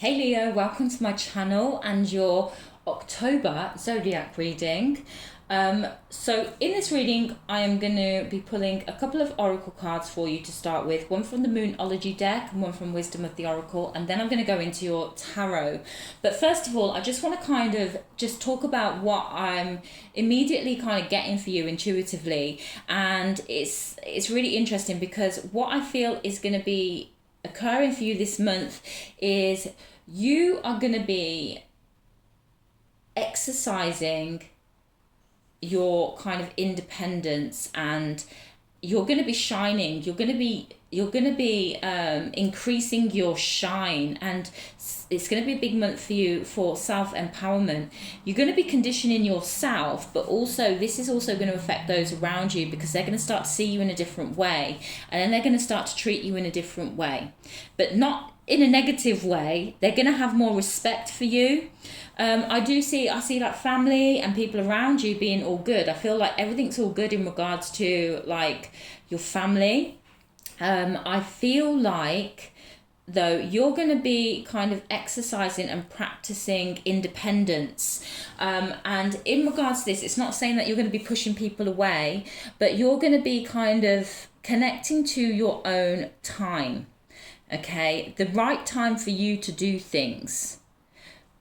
Hey Leo, welcome to my channel and your October Zodiac reading. So in this reading, I am going to be pulling a couple of oracle cards for you to start with. One from the Moonology deck and one from Wisdom of the Oracle. And then I'm going to go into your tarot. But first of all, I just want to kind of just talk about what I'm immediately kind of getting for you intuitively. And it's really interesting because what I feel is going to be occurring for you this month is you are going to be exercising your kind of independence, and you're going to be shining. You're going to be increasing your shine, and it's going to be a big month for you for self-empowerment. You're going to be conditioning yourself, but also this is also going to affect those around you because they're going to start to see you in a different way, and then they're going to start to treat you in a different way, but not in a negative way. They're going to have more respect for you. I see like family and people around you being all good. I feel like everything's all good in regards to like your family. I feel like though you're going to be kind of exercising and practicing independence, and in regards to this, it's not saying that you're going to be pushing people away, but you're going to be kind of connecting to your own time. Okay, the right time for you to do things.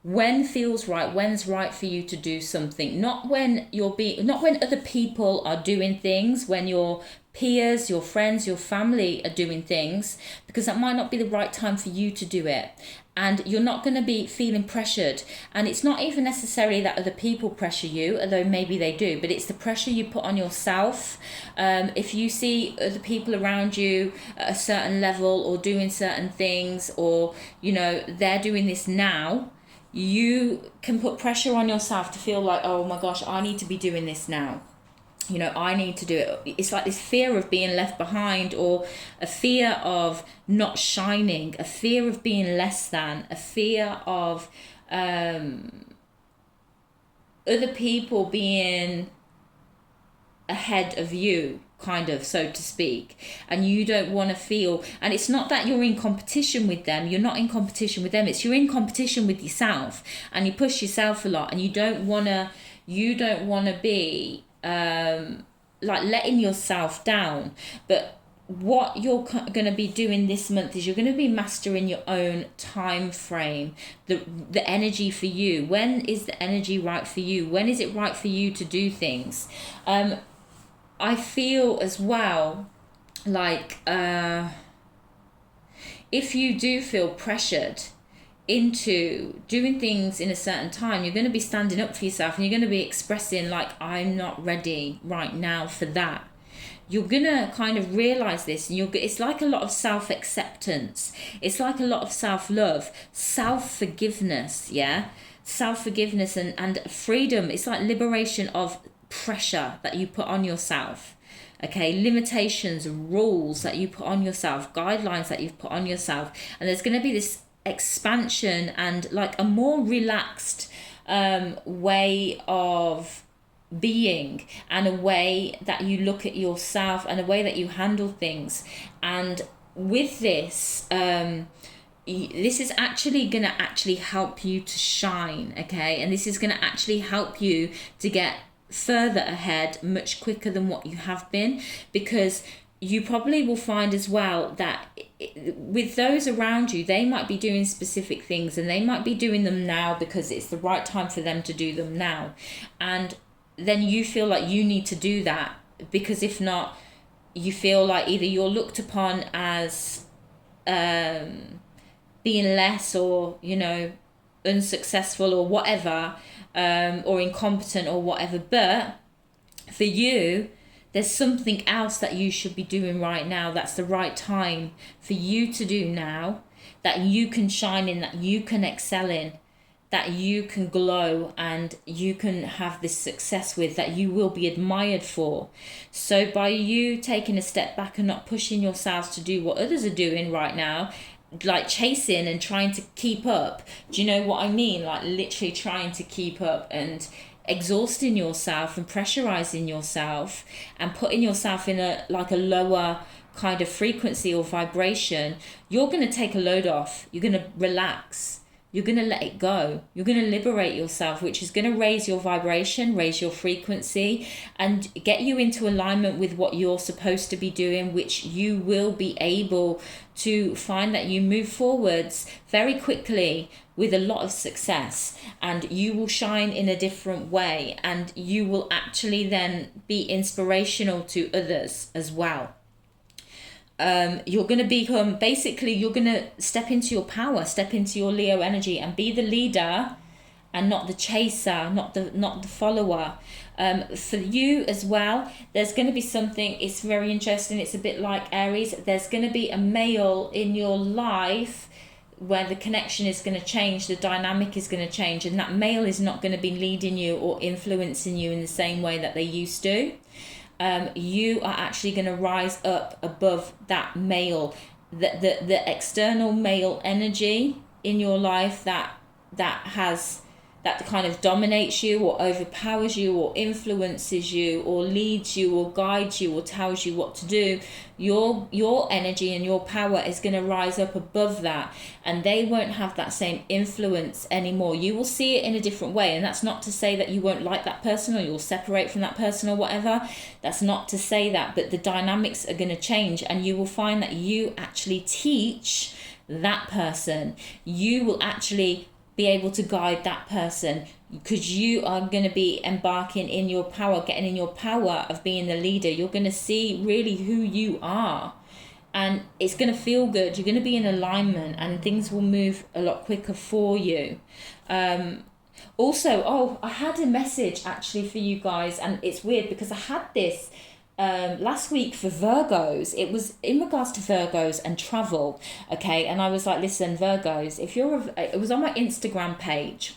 When feels right, when's right for you to do something, not when other people are doing things, when your peers, your friends, your family are doing things, because that might not be the right time for you to do it. And you're not going to be feeling pressured. And it's not even necessarily that other people pressure you, although maybe they do, but it's the pressure you put on yourself. If you see other people around you at a certain level or doing certain things, or, they're doing this now, you can put pressure on yourself to feel like, oh my gosh, I need to be doing this now. I need to do it. It's like this fear of being left behind, or a fear of not shining, a fear of being less than, a fear of other people being ahead of you, kind of, so to speak. And you don't want to feel, and it's not that you're in competition with them, you're not in competition with them, it's you're in competition with yourself, and you push yourself a lot, and you don't want to be like letting yourself down. But what you're going to be doing this month is you're going to be mastering your own time frame, the energy for you. When is the energy right for you? When is it right for you to do things? I feel as well like if you do feel pressured into doing things in a certain time, you're going to be standing up for yourself, and you're going to be expressing like, I'm not ready right now for that. You're going to kind of realize this, and it's like a lot of self-acceptance. It's like a lot of self-love, self-forgiveness, yeah? Self-forgiveness and freedom. It's like liberation of pressure that you put on yourself. Okay, limitations, rules that you put on yourself, guidelines that you've put on yourself. And there's going to be this expansion and like a more relaxed way of being, and a way that you look at yourself, and a way that you handle things. And with this, this is actually going to actually help you to shine, okay? And this is going to actually help you to get further ahead much quicker than what you have been, because you probably will find as well that with those around you, they might be doing specific things, and they might be doing them now because it's the right time for them to do them now. And then you feel like you need to do that, because if not, you feel like either you're looked upon as being less, or unsuccessful, or whatever, or incompetent, or whatever. But for you, there's something else that you should be doing right now. That's the right time for you to do now, that you can shine in, that you can excel in, that you can glow, and you can have this success with, that you will be admired for. So by you taking a step back and not pushing yourselves to do what others are doing right now, like chasing and trying to keep up, do you know what I mean? Like literally trying to keep up and exhausting yourself and pressurizing yourself and putting yourself in a lower kind of frequency or vibration, you're going to take a load off. You're going to relax. You're going to let it go. You're going to liberate yourself, which is going to raise your vibration, raise your frequency, and get you into alignment with what you're supposed to be doing, which you will be able to find that you move forwards very quickly with a lot of success, and you will shine in a different way, and you will actually then be inspirational to others as well. You're going to become, basically, you're going to step into your power, step into your Leo energy, and be the leader and not the chaser, not the follower. For you as well, there's going to be something, it's very interesting, it's a bit like Aries, there's going to be a male in your life where the connection is going to change, the dynamic is going to change, and that male is not going to be leading you or influencing you in the same way that they used to. You are actually going to rise up above that male, the external male energy in your life that kind of dominates you or overpowers you or influences you or leads you or guides you or tells you what to do. Your energy and your power is going to rise up above that, and they won't have that same influence anymore. You will see it in a different way, and that's not to say that you won't like that person or you'll separate from that person or whatever. That's not to say that, but the dynamics are going to change, and you will find that you actually teach that person. You will actually be able to guide that person, because you are going to be embarking in your power, getting in your power of being the leader. You're going to see really who you are, and it's going to feel good. You're going to be in alignment, and things will move a lot quicker for you. Also, I had a message actually for you guys, and it's weird because I had this last week for Virgos. It was in regards to Virgos and travel, okay? And I was like, listen, Virgos, if it was on my Instagram page.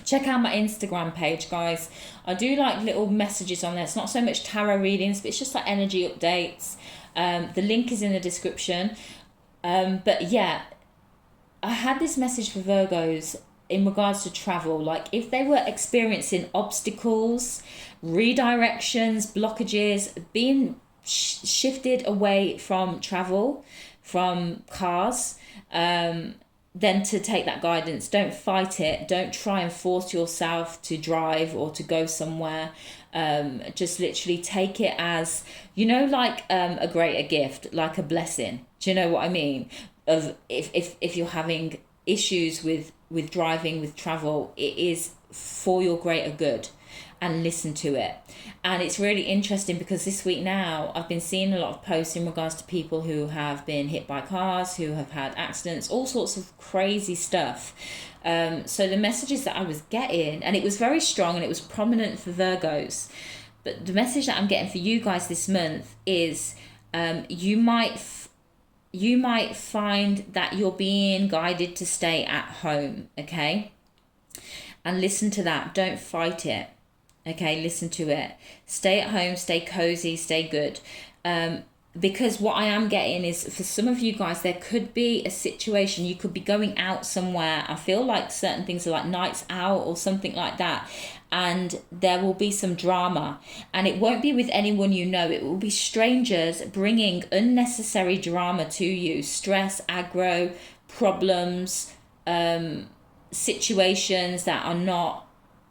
Check out my Instagram page, guys. I do like little messages on there. It's not so much tarot readings, but it's just like energy updates. The link is in the description. But yeah, I had this message for Virgos in regards to travel. Like, if they were experiencing obstacles, redirections, blockages, being shifted away from travel, from cars, then to take that guidance. Don't fight it. Don't try and force yourself to drive or to go somewhere. Just literally take it as, like a greater gift, like a blessing. Do you know what I mean? Of if you're having issues with driving, with travel, it is for your greater good, and listen to it. And it's really interesting because this week now I've been seeing a lot of posts in regards to people who have been hit by cars, who have had accidents, all sorts of crazy stuff. So the messages that I was getting, and it was very strong and it was prominent for Virgos, but the message that I'm getting for you guys this month is you might find that you're being guided to stay at home, okay? And listen to that. Don't fight it. Okay, listen to it. Stay at home, stay cozy, stay good. Because what I am getting is, for some of you guys, there could be a situation, you could be going out somewhere. I feel like certain things are like nights out or something like that. And there will be some drama. And it won't be with anyone you know. It will be strangers bringing unnecessary drama to you. Stress, aggro, problems, situations that are not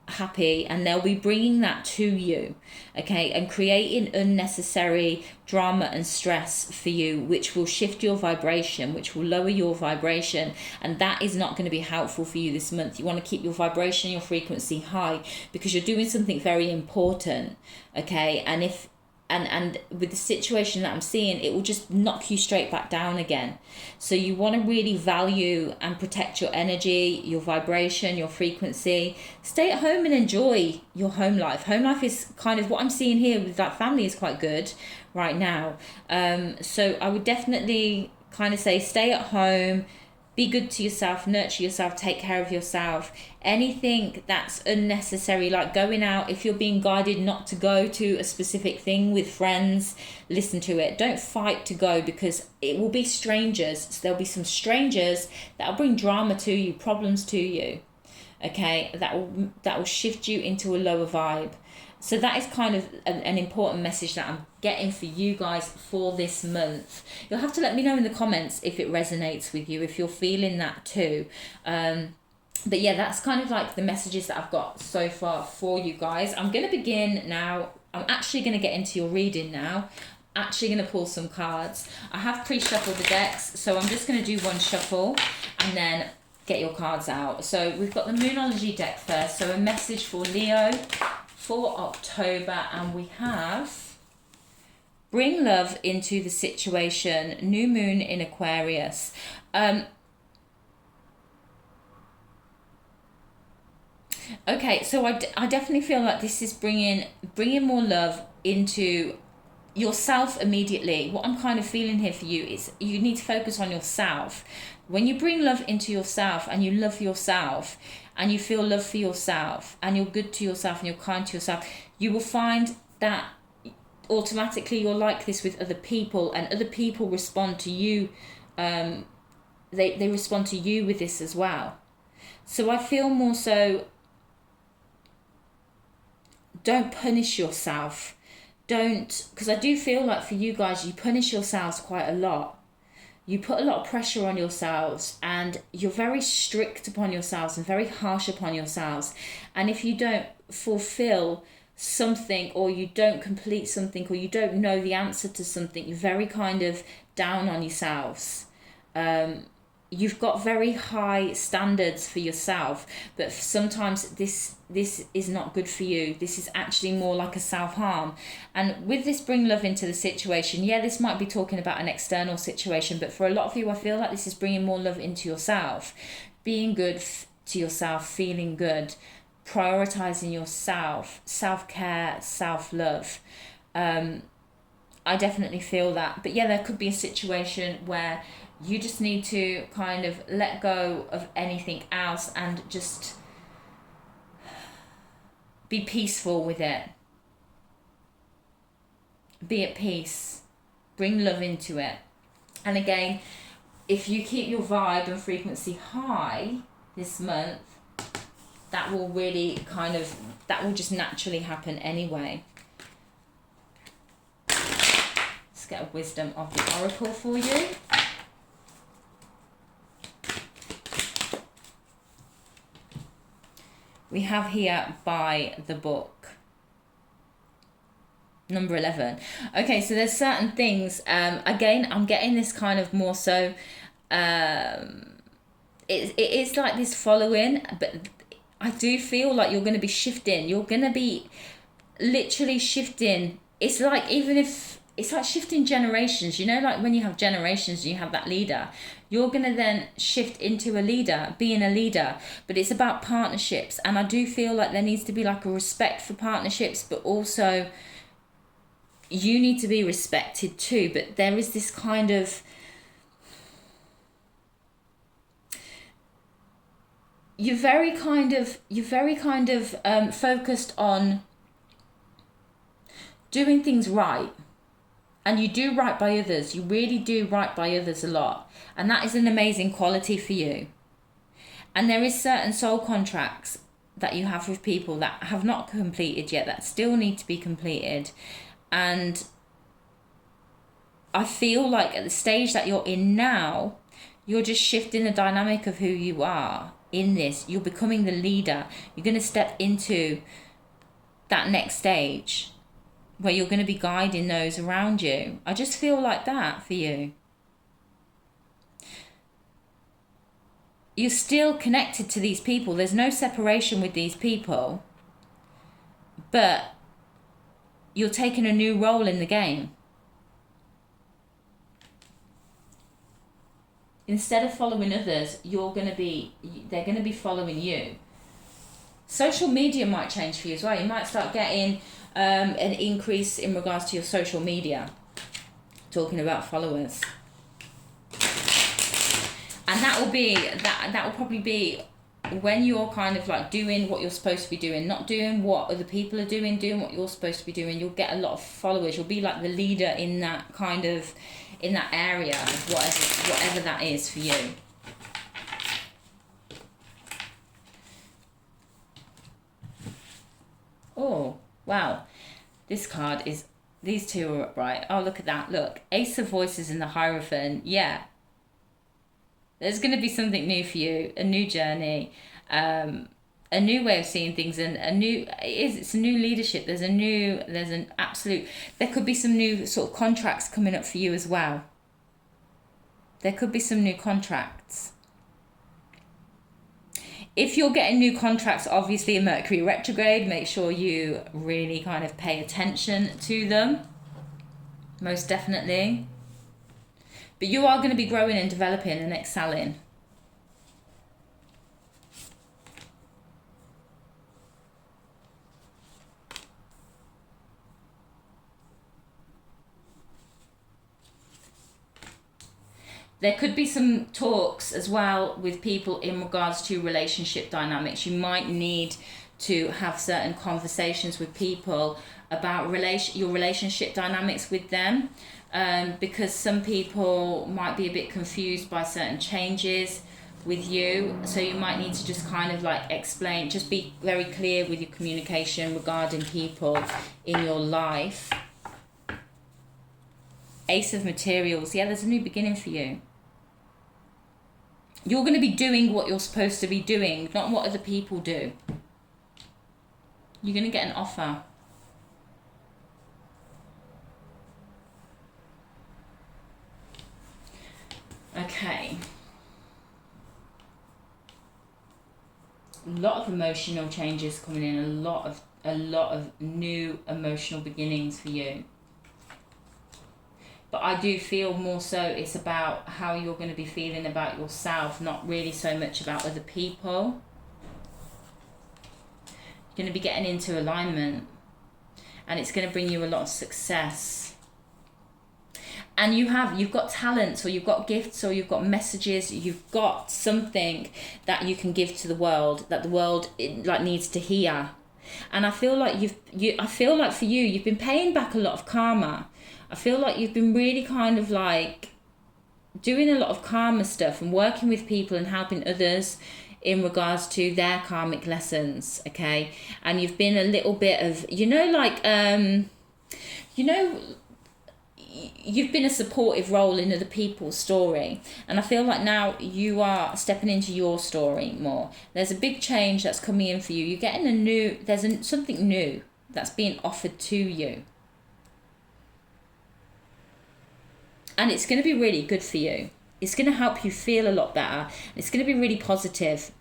happy, and they'll be bringing that to you, okay, and creating unnecessary drama and stress for you, which will shift your vibration, which will lower your vibration, and that is not going to be helpful for you this month. You want to keep your vibration, your frequency high, because you're doing something very important, okay? And if and with the situation that I'm seeing, it will just knock you straight back down again. So you want to really value and protect your energy, your vibration, your frequency. Stay at home and enjoy your home life. Home life is kind of what I'm seeing here with that family is quite good right now. So I would definitely kind of say stay at home, be good to yourself, nurture yourself, take care of yourself. Anything that's unnecessary, like going out, if you're being guided not to go to a specific thing with friends, listen to it. Don't fight to go, because it will be strangers. So there'll be some strangers that will bring drama to you, problems to you, okay? That will shift you into a lower vibe. So that is kind of an important message that I'm getting for you guys for this month. You'll have to let me know in the comments if it resonates with you, if you're feeling that too. But yeah, that's kind of like the messages that I've got so far for you guys. I'm going to begin now. I'm actually going to get into your reading now. Actually going to pull some cards. I have pre-shuffled the decks, so I'm just going to do one shuffle and then get your cards out. So we've got the Moonology deck first. So a message for Leo for October, and we have bring love into the situation, new moon in Aquarius. Okay, so I definitely feel like this is bringing more love into yourself immediately. What I'm kind of feeling here for you is you need to focus on yourself. When you bring love into yourself and you love yourself and you feel love for yourself and you're good to yourself and you're kind to yourself, you will find that automatically you're like this with other people, and other people respond to you. They respond to you with this as well. So I feel more so, don't punish yourself. Don't, because I do feel like for you guys, you punish yourselves quite a lot. You put a lot of pressure on yourselves and you're very strict upon yourselves and very harsh upon yourselves. And if you don't fulfill something, or you don't complete something, or you don't know the answer to something, you're very kind of down on yourselves. You've got very high standards for yourself, but sometimes this is not good for you. This is actually more like a self-harm. And with this bring love into the situation, yeah, this might be talking about an external situation, but for a lot of you, I feel like this is bringing more love into yourself, being good to yourself, feeling good, prioritizing yourself, self-care, self-love. I definitely feel that. But yeah, there could be a situation where you just need to kind of let go of anything else and just be peaceful with it. Be at peace. Bring love into it. And again, if you keep your vibe and frequency high this month, that will really that will just naturally happen anyway. Let's get a wisdom of the Oracle for you. We have here by the book. Number 11. Okay, so there's certain things. Again, I'm getting this kind of more so. It is like this following, but I do feel like you're going to be shifting. You're going to be literally shifting. It's like, even if it's like shifting generations, you know, like when you have generations, you have that leader. You're going to then shift into a leader, being a leader, but it's about partnerships. And I do feel like there needs to be like a respect for partnerships, but also you need to be respected too. But there is this kind of, you're very kind of focused on doing things right. And you do right by others. You really do right by others a lot. And that is an amazing quality for you. And there is certain soul contracts that you have with people that have not completed yet, that still need to be completed. And I feel like at the stage that you're in now, you're just shifting the dynamic of who you are in this. You're becoming the leader. You're going to step into that next stage where you're going to be guiding those around you. I just feel like that for you. You're still connected to these people. There's no separation with these people. But you're taking a new role in the game. Instead of following others, they're going to be following you. Social media might change for you as well. You might start getting an increase in regards to your social media, talking about followers, and that will probably be when you're kind of like doing what you're supposed to be doing, not doing what other people are doing what you're supposed to be doing. You'll get a lot of followers. You'll be like the leader in that area, whatever that is for you. Oh, wow. This card is, these two are upright. Oh, look at that. Look, Ace of Voices in the Hierophant. Yeah. There's going to be something new for you, a new journey. a new way of seeing things, and it's a new leadership. There's an absolute, there could be some new sort of contracts coming up for you as well. There could be some new contracts. If you're getting new contracts, obviously in Mercury retrograde, make sure you really kind of pay attention to them. Most definitely. But you are going to be growing and developing and excelling. There could be some talks as well with people in regards to relationship dynamics. You might need to have certain conversations with people about your relationship dynamics with them, because some people might be a bit confused by certain changes with you. So you might need to just kind of like explain, just be very clear with your communication regarding people in your life. Ace of Materials. Yeah, there's a new beginning for you. You're going to be doing what you're supposed to be doing, not what other people do. You're going to get an offer. Okay. A lot of emotional changes coming in, a lot of new emotional beginnings for you. But I do feel more so it's about how you're going to be feeling about yourself, not really so much about other people. You're going to be getting into alignment, and it's going to bring you a lot of success. And you've got talents, or you've got gifts, or you've got messages, you've got something that you can give to the world, that the world needs to hear. And I feel like I feel like for you, you've been paying back a lot of karma. I feel like you've been really kind of like doing a lot of karma stuff and working with people and helping others in regards to their karmic lessons, okay? And you've been a little bit of, you've been a supportive role in other people's story. And I feel like now you are stepping into your story more. There's a big change that's coming in for you. You're getting something new that's being offered to you. And it's going to be really good for you. It's going to help you feel a lot better. It's going to be really positive.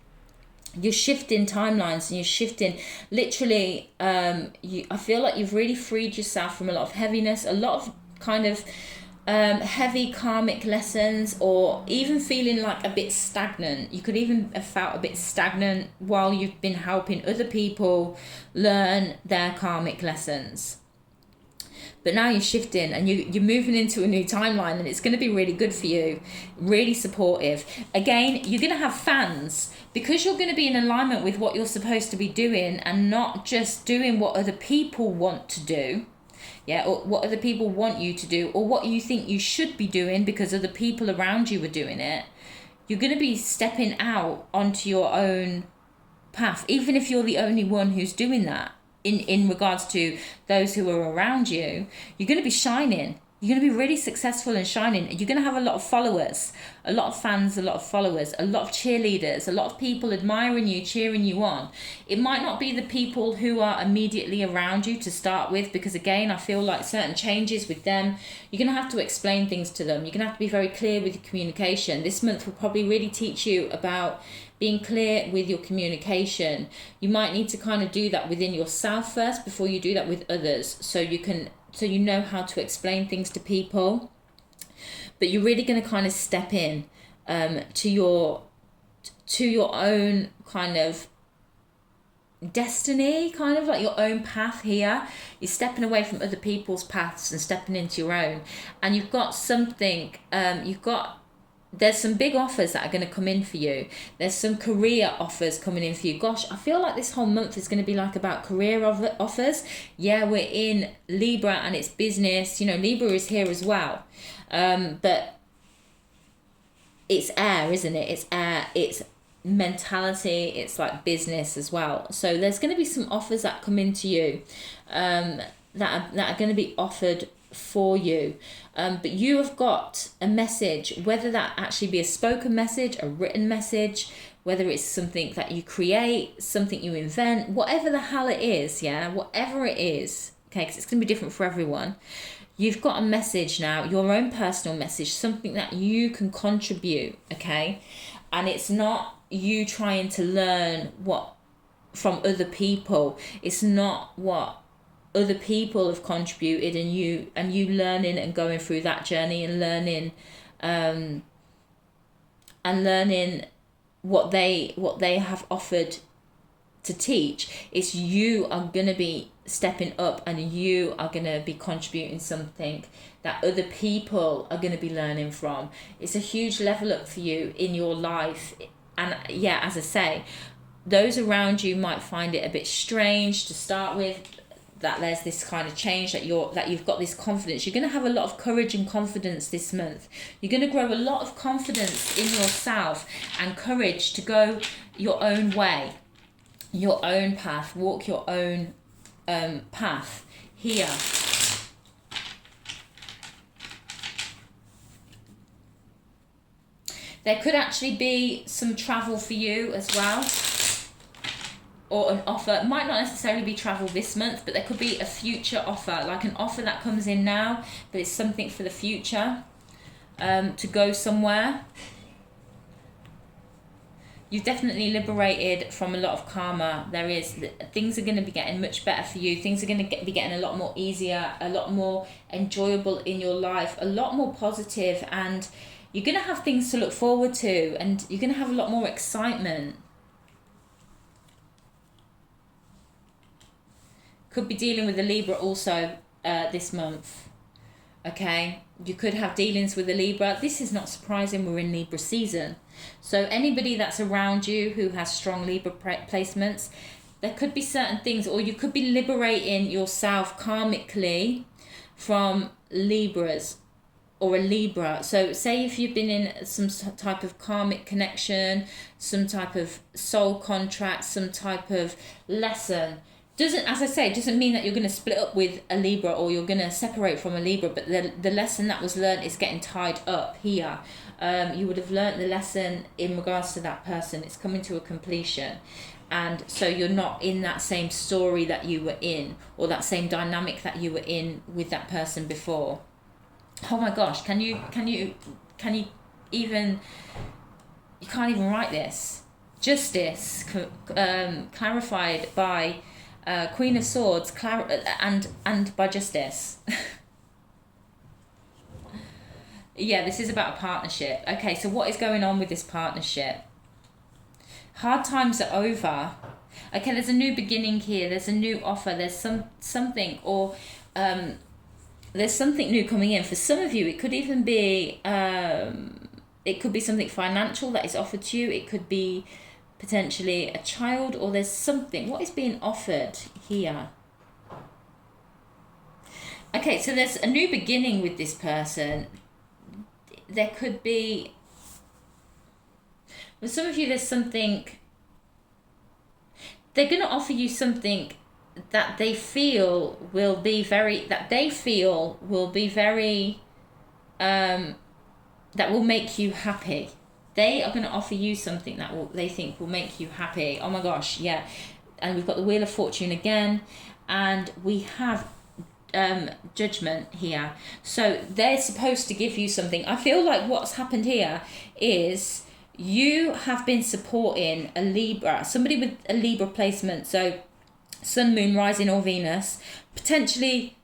You're shifting timelines, and you're shifting literally. I feel like you've really freed yourself from a lot of heaviness, a lot of kind of heavy karmic lessons, or even feeling like a bit stagnant. You could even have felt a bit stagnant while you've been helping other people learn their karmic lessons. But now you're shifting, and you're moving into a new timeline, and it's going to be really good for you, really supportive. Again, you're going to have fans, because you're going to be in alignment with what you're supposed to be doing, and not just doing what other people want to do, or what other people want you to do, or what you think you should be doing because other people around you are doing it. You're going to be stepping out onto your own path, even if you're the only one who's doing that. In regards to those who are around you, you're going to be shining. You're going to be really successful and shining. You're going to have a lot of followers, a lot of fans, a lot of followers, a lot of cheerleaders, a lot of people admiring you, cheering you on. It might not be the people who are immediately around you to start with, because again, I feel like certain changes with them, you're going to have to explain things to them. You're going to have to be very clear with your communication. This month will probably really teach you about being clear with your communication. You might need to kind of do that within yourself first before you do that with others, so you know how to explain things to people. But you're really going to kind of step in to your own kind of destiny, kind of like your own path here. You're stepping away from other people's paths and stepping into your own. And you've got something, there's some big offers that are going to come in for you. There's some career offers coming in for you. Gosh, I feel like this whole month is going to be like about career offers. Yeah, we're in Libra and it's business. Libra is here as well. But it's air, isn't it? It's air. It's mentality. It's like business as well. So there's going to be some offers that come into you that are going to be offered for you, but you have got a message, whether that actually be a spoken message, a written message, whether it's something that you create, something you invent, whatever the hell it is, yeah, whatever it is, okay, because it's going to be different for everyone. You've got a message now, your own personal message, something that you can contribute, okay? And it's not you trying to learn what from other people. It's not what other people have contributed, and you learning and going through that journey and learning what they have offered to teach. It's you are going to be stepping up, and you are going to be contributing something that other people are going to be learning from. It's a huge level up for you in your life. And yeah, as I say, those around you might find it a bit strange to start with, that there's this kind of change, that you've got this confidence. You're going to have a lot of courage and confidence this month. You're going to grow a lot of confidence in yourself and courage to go your own way, your own path, walk your own path here. There could actually be some travel for you as well, or an offer. It might not necessarily be travel this month, but there could be a future offer, like an offer that comes in now, but it's something for the future, to go somewhere. You've definitely liberated from a lot of karma. Things are going to be getting much better for you. Things are going to be getting a lot more easier, a lot more enjoyable in your life, a lot more positive, and you're going to have things to look forward to, and you're going to have a lot more excitement. Could be dealing with a Libra also this month. Okay, you could have dealings with a Libra. This is not surprising, we're in Libra season. So anybody that's around you who has strong Libra placements, there could be certain things, or you could be liberating yourself karmically from Libras or a Libra. So say if you've been in some type of karmic connection, some type of soul contract, some type of lesson. Doesn't mean that you're going to split up with a Libra or you're going to separate from a Libra, but the lesson that was learned is getting tied up here. You would have learned the lesson in regards to that person. It's coming to a completion. And so you're not in that same story that you were in, or that same dynamic that you were in with that person before. Oh my gosh, you can't even write this. Justice, clarified by Queen of Swords, and by Justice. Yeah, this is about a partnership. Okay, so what is going on with this partnership? Hard times are over. Okay, there's a new beginning here. There's a new offer. There's something, or there's something new coming in. For some of you, it could even be it could be something financial that is offered to you. It could be potentially a child, or there's something. What is being offered here? Okay, so there's a new beginning with this person. There could be, for some of you, there's something, they're going to offer you something that they feel will be very, that will make you happy. They are going to offer you something that they think will make you happy. Oh my gosh, yeah. And we've got the Wheel of Fortune again, and we have Judgment here. So they're supposed to give you something. I feel like what's happened here is you have been supporting a Libra, somebody with a Libra placement. So Sun, Moon, Rising, or Venus, potentially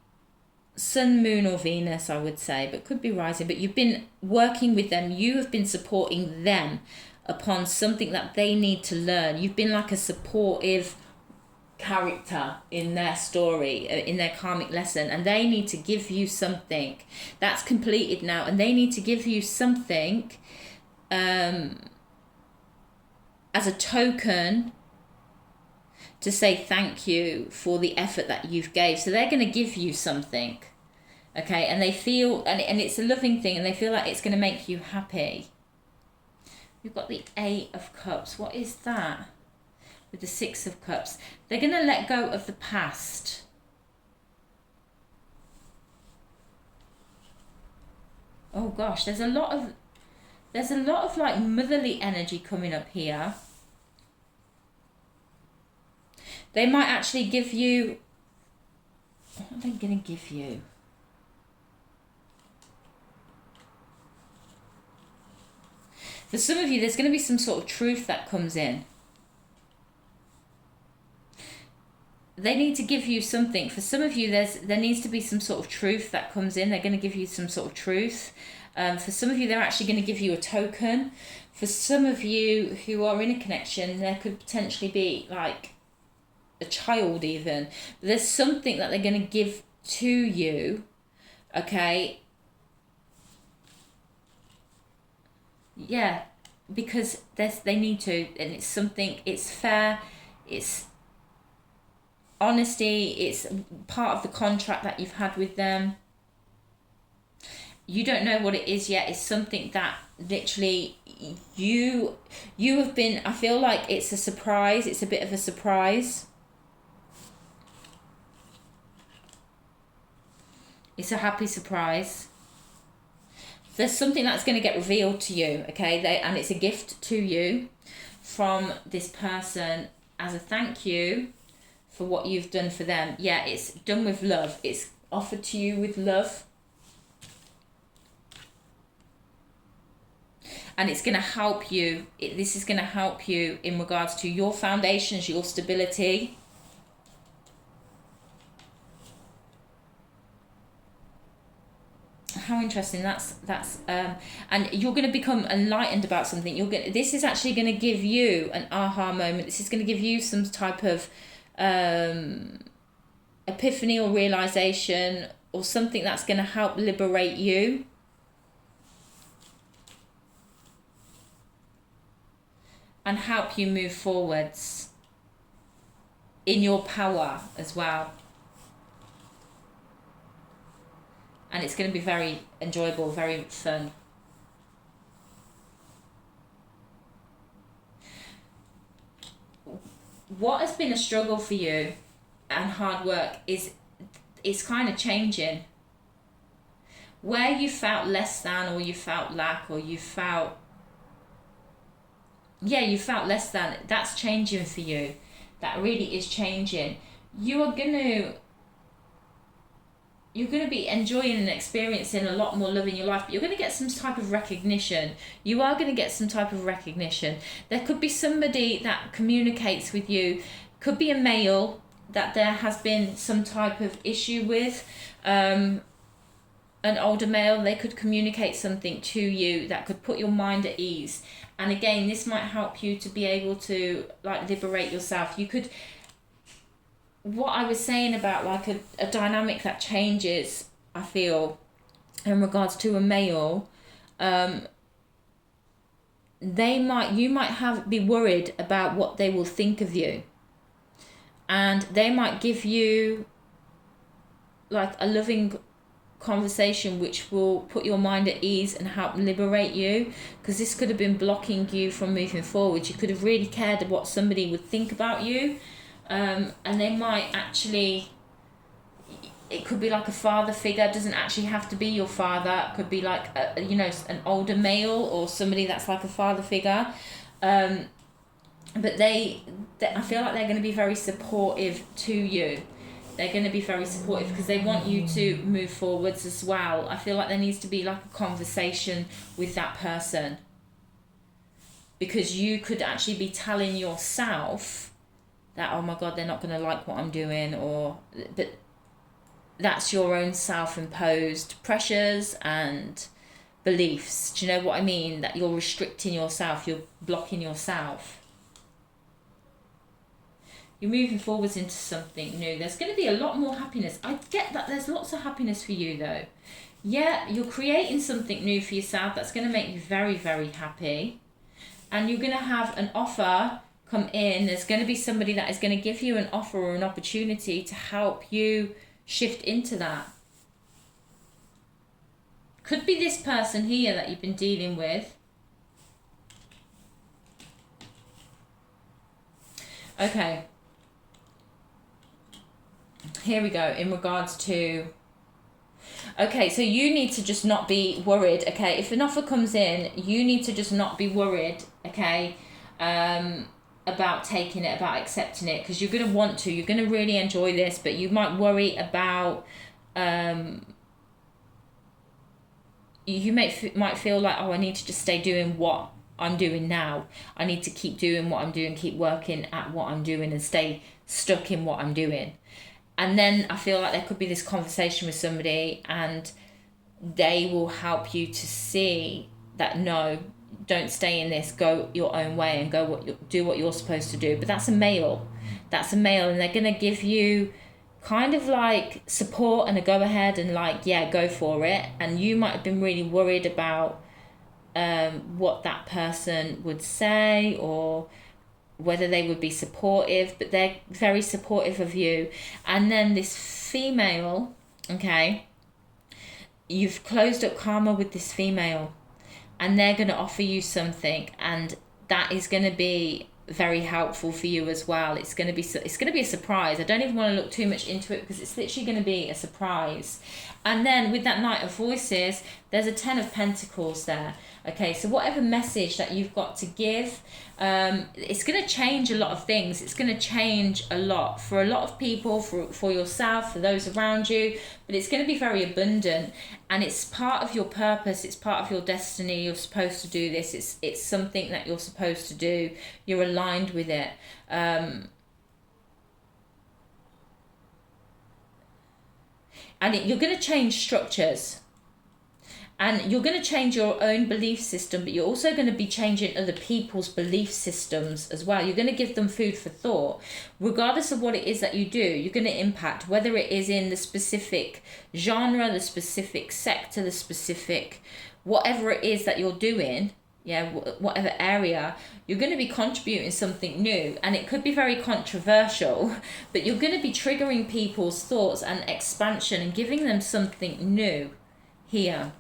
Sun, Moon, or Venus, I would say, but could be Rising. But you've been working with them. You have been supporting them upon something that they need to learn. You've been like a supportive character in their story, in their karmic lesson, and they need to give you something that's completed now, and they need to give you something as a token to say thank you for the effort that you've gave. So they're going to give you something, okay, and they feel, and it's a loving thing, and they feel like it's going to make you happy. We've got the 8 of Cups. What is that? With the 6 of Cups, they're going to let go of the past. Oh gosh, there's a lot of like motherly energy coming up here. They might actually give you, what are they going to give you? For some of you, there's going to be some sort of truth that comes in. They need to give you something. For some of you, there needs to be some sort of truth that comes in. They're going to give you some sort of truth. For some of you, they're actually going to give you a token. For some of you who are in a connection, there could potentially be like a child even. But there's something that they're going to give to you, okay? Yeah, because they need to, and it's something, it's fair, it's honesty, it's part of the contract that you've had with them. You don't know what it is yet. It's something that literally you have been, I feel like it's a surprise. It's a bit of a surprise. It's a happy surprise. There's something that's going to get revealed to you, okay? And it's a gift to you from this person as a thank you for what you've done for them. Yeah, it's done with love. It's offered to you with love. And it's going to help you. This is going to help you in regards to your foundations, your stability. How interesting. That's and you're going to become enlightened about something. This is actually going to give you an aha moment. This is going to give you some type of epiphany or realization, or something that's going to help liberate you. And help you move forwards in your power as well. And it's going to be very enjoyable, very fun. What has been a struggle for you and hard work is kind of changing. Where you felt less than, or you felt lack, or you felt less than, that's changing for you. That really is changing. You're going to be enjoying and experiencing a lot more love in your life, but you're going to get some type of recognition. You are going to get some type of recognition. There could be somebody that communicates with you, could be a male that there has been some type of issue with, an older male. They could communicate something to you that could put your mind at ease. And again, this might help you to be able to like liberate yourself. You could, what I was saying about like a dynamic that changes, I feel, in regards to a male, you might be worried about what they will think of you. And they might give you like a loving conversation which will put your mind at ease and help liberate you, because this could have been blocking you from moving forward. You could have really cared what somebody would think about you, and they might actually, it could be like a father figure. It doesn't actually have to be your father. It could be like an older male or somebody that's like a father figure, but they I feel like they're going to be very supportive to you. They're going to be very supportive because they want you to move forwards as well. I feel like there needs to be like a conversation with that person, because you could actually be telling yourself that, oh my God, they're not going to like what I'm doing, but that's your own self-imposed pressures and beliefs. Do you know what I mean? That you're restricting yourself, you're blocking yourself. You're moving forwards into something new. There's going to be a lot more happiness. I get that there's lots of happiness for you though. Yeah, you're creating something new for yourself that's going to make you very, very happy. And you're going to have an offer come in. There's going to be somebody that is going to give you an offer or an opportunity to help you shift into that. Could be this person here that you've been dealing with. Okay. Here we go, in regards to, okay, so you need to just not be worried, okay? If an offer comes in, you need to just not be worried, okay? about taking it, about accepting it, because you're going to want to. You're going to really enjoy this, but you might worry about... you might feel like, oh, I need to just stay doing what I'm doing now. I need to keep doing what I'm doing, keep working at what I'm doing and stay stuck in what I'm doing. And then I feel like there could be this conversation with somebody and they will help you to see that, no, don't stay in this, go your own way and do what you're supposed to do. But that's a male. That's a male, and they're going to give you kind of like support and a go ahead and like, yeah, go for it. And you might have been really worried about what that person would say or whether they would be supportive, but they're very supportive of you. And then this female, okay, you've closed up karma with this female and they're going to offer you something, and that is going to be very helpful for you as well. It's going to be a surprise. I don't even want to look too much into it because it's literally going to be a surprise. And then with that Knight of Voices, there's a 10 of Pentacles there. Okay, so whatever message that you've got to give, it's going to change a lot of things. It's going to change a lot for a lot of people, for yourself, for those around you, but it's going to be very abundant, and it's part of your purpose. It's part of your destiny. You're supposed to do this. It's something that you're supposed to do. You're aligned with it. And you're going to change structures. And you're going to change your own belief system, but you're also going to be changing other people's belief systems as well. You're going to give them food for thought. Regardless of what it is that you do, you're going to impact, whether it is in the specific genre, the specific sector, the specific, whatever it is that you're doing, yeah, whatever area, you're going to be contributing something new. And it could be very controversial, but you're going to be triggering people's thoughts and expansion and giving them something new here.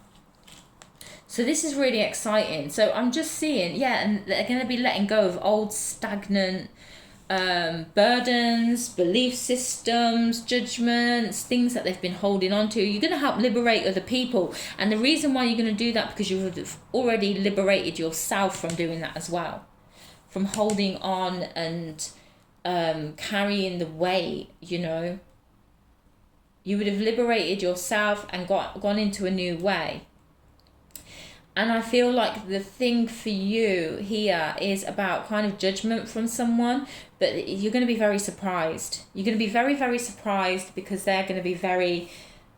So this is really exciting. So I'm just seeing, yeah, and they're going to be letting go of old stagnant burdens, belief systems, judgments, things that they've been holding on to. You're going to help liberate other people. And the reason why you're going to do that, because you've already liberated yourself from doing that as well. From holding on and carrying the weight, you know. You would have liberated yourself and gone into a new way. And I feel like the thing for you here is about kind of judgment from someone, but you're going to be very surprised. You're going to be very, very surprised because they're going to be very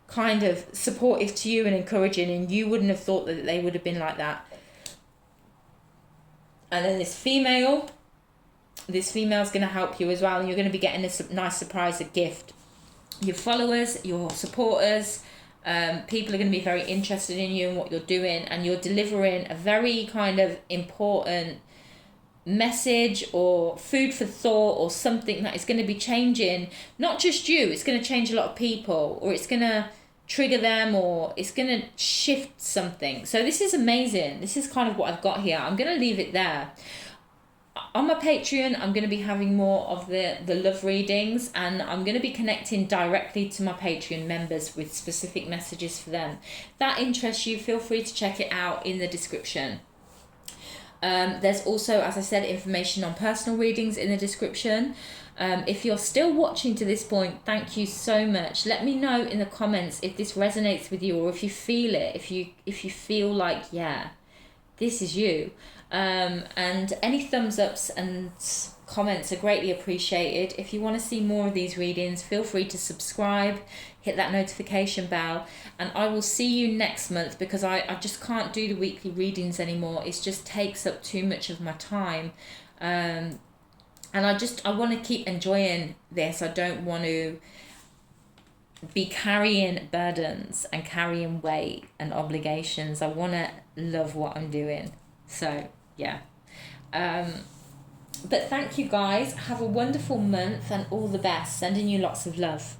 kind of supportive to you and encouraging, and you wouldn't have thought that they would have been like that. And then this female's going to help you as well, and you're going to be getting a nice surprise, a gift. Your followers, your supporters, people are going to be very interested in you and what you're doing, and you're delivering a very kind of important message or food for thought or something that is going to be changing not just you, it's going to change a lot of people, or it's going to trigger them, or it's going to shift something. So this is amazing. This is kind of what I've got here. I'm going to leave it there. On my Patreon, I'm going to be having more of the love readings, and I'm going to be connecting directly to my Patreon members with specific messages for them. If that interests you, feel free to check it out in the description. There's also, as I said, information on personal readings in the description. If you're still watching to this point, thank you so much. Let me know in the comments if this resonates with you, or if you feel it, if you feel like, yeah, this is you. And any thumbs ups and comments are greatly appreciated. If you want to see more of these readings, feel free to subscribe, hit that notification bell, and I will see you next month, because I just can't do the weekly readings anymore. It just takes up too much of my time, and I want to keep enjoying this. I don't want to be carrying burdens and carrying weight and obligations. I want to love what I'm doing. So yeah, but thank you guys. Have a wonderful month and all the best. Sending you lots of love.